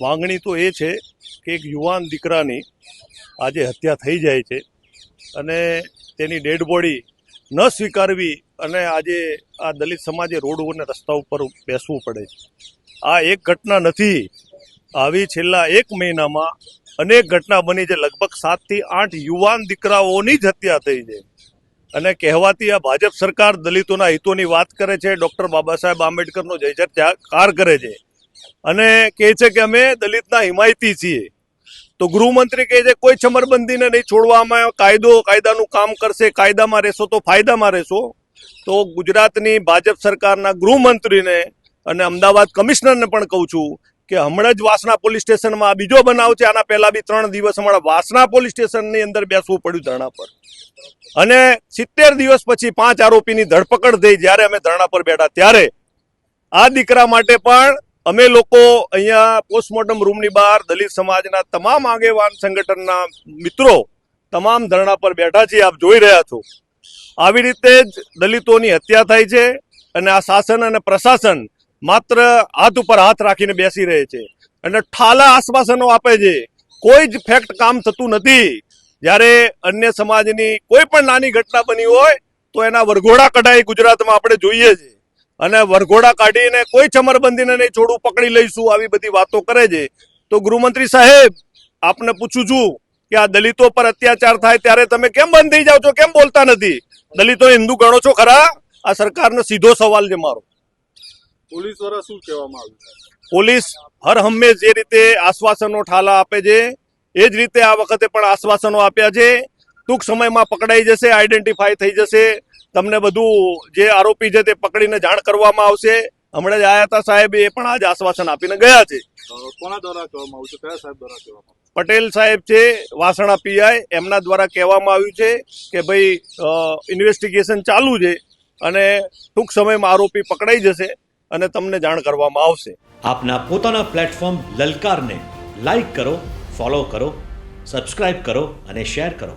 માંગણી તો એ છે કે એક યુવાન દીકરાની આજે હત્યા થઈ જાય છે અને તેની ડેડ બોડી ન સ્વીકારવી અને આજે આ દલિત સમાજે રોડ અને રસ્તા ઉપર બેસવું પડે છે. આ એક ઘટના નથી, આવી છેલ્લા 1 મહિનામાં અનેક ઘટના બની છે. લગભગ 7 થી 8 યુવાન દીકરાઓની જ હત્યા થઈ છે અને કહેવાતી આ ભાજપ સરકાર દલિતોના હિતોની વાત કરે છે, ડૉક્ટર બાબા સાહેબ આંબેડકરનો જય જયકાર કરે છે અને કહે છે કે અમે દલિતના હિમાયતી છીએ. તો ગૃહમંત્રી કહે છે કોઈ ચમરબંધીને નહીં છોડવામાં, કાયદાનું કામ કરશે, કાયદામાં રહેશો તો ફાયદામાં રહેશો. તો ગુજરાતની ભાજપ સરકારના ગૃહમંત્રીને અને અમદાવાદ કમિશનરને પણ કહું છું કે હમણાં જ વાસણા પોલીસ સ્ટેશનમાં આ બીજો બનાવ છે. આના પહેલા બી 3 દિવસ હમણાં વાસણા પોલીસ સ્ટેશનની અંદર બેસવું પડ્યું ધરણા પર અને 70 દિવસ પછી 5 આરોપીની ધરપકડ થઈ. જ્યારે અમે ધરણા પર બેઠા ત્યારે આ દીકરા માટે પણ અમે લોકો અહીંયા પોસ્ટમોર્ટમ રૂમની બહાર દલિત સમાજના તમામ આગેવાન સંગઠનના મિત્રો તમામ ધરણા પર બેઠા છીએ. આપ જોઈ રહ્યા છો આવી રીતે જ દલિતોની હત્યા થાય છે અને આ શાસન અને પ્રશાસન માત્ર હાથ ઉપર હાથ રાખીને બેસી રહે છે અને ઠાલા આશ્વાસનો આપે છે. કોઈ જ ફેક્ટ કામ થતું નથી. જ્યારે અન્ય સમાજની કોઈ પણ નાની ઘટના બની હોય તો એના વરઘોડા કઢાઈ ગુજરાતમાં આપણે જોઈએ છે અને વરઘોડા કાઢીને કોઈ ચમરબંધીને નહીં છોડું, પકડી લઈશું, આવી બધી વાતો કરે છે. તો ગૃહમંત્રી સાહેબ આપને પૂછું છું કે આ દલિતો પર અત્યાચાર થાય ત્યારે તમે કેમ બંધ થઈ જાઓ છો, કેમ બોલતા નથી? દલિતો હિન્દુ ગણો છો ખરા? આ સરકારનો સીધો સવાલ છે મારો. પોલીસ દ્વારા શું કહેવામાં આવ્યું? પોલીસ હર હંમેશ જે રીતે આશ્વાસનો ઠાલા આપે છે એ જ રીતે આ વખતે પણ આશ્વાસનો આપ્યા છે. ટૂંક સમયમાં પકડાઈ જશે, આઈડેન્ટિફાઈ થઈ જશે, તમને બધું જે આરોપી છે તે પકડીને જાણ કરવામાં આવશે. હમણાં જ આયા હતા સાહેબ, એ પણ આજે આશ્વાસન આપીને ગયા છે. કોના દ્વારા કહેવામાં આવ્યું છે? કયા સાહેબ દ્વારા કહેવામાં આવ્યું? પટેલ સાહેબ છે વાસણા પીઆઈ, એમના દ્વારા કહેવામાં આવ્યું છે કે ભાઈ ઇન્વેસ્ટિગેશન ચાલુ છે અને ટૂંક સમયમાં આરોપી પકડાઈ જશે અને તમને જાણ કરવામાં આવશે. આપના પોતાના પ્લેટફોર્મ લલકારને લાઈક કરો, ફોલો કરો, સબસ્ક્રાઇબ કરો અને શેર કરો.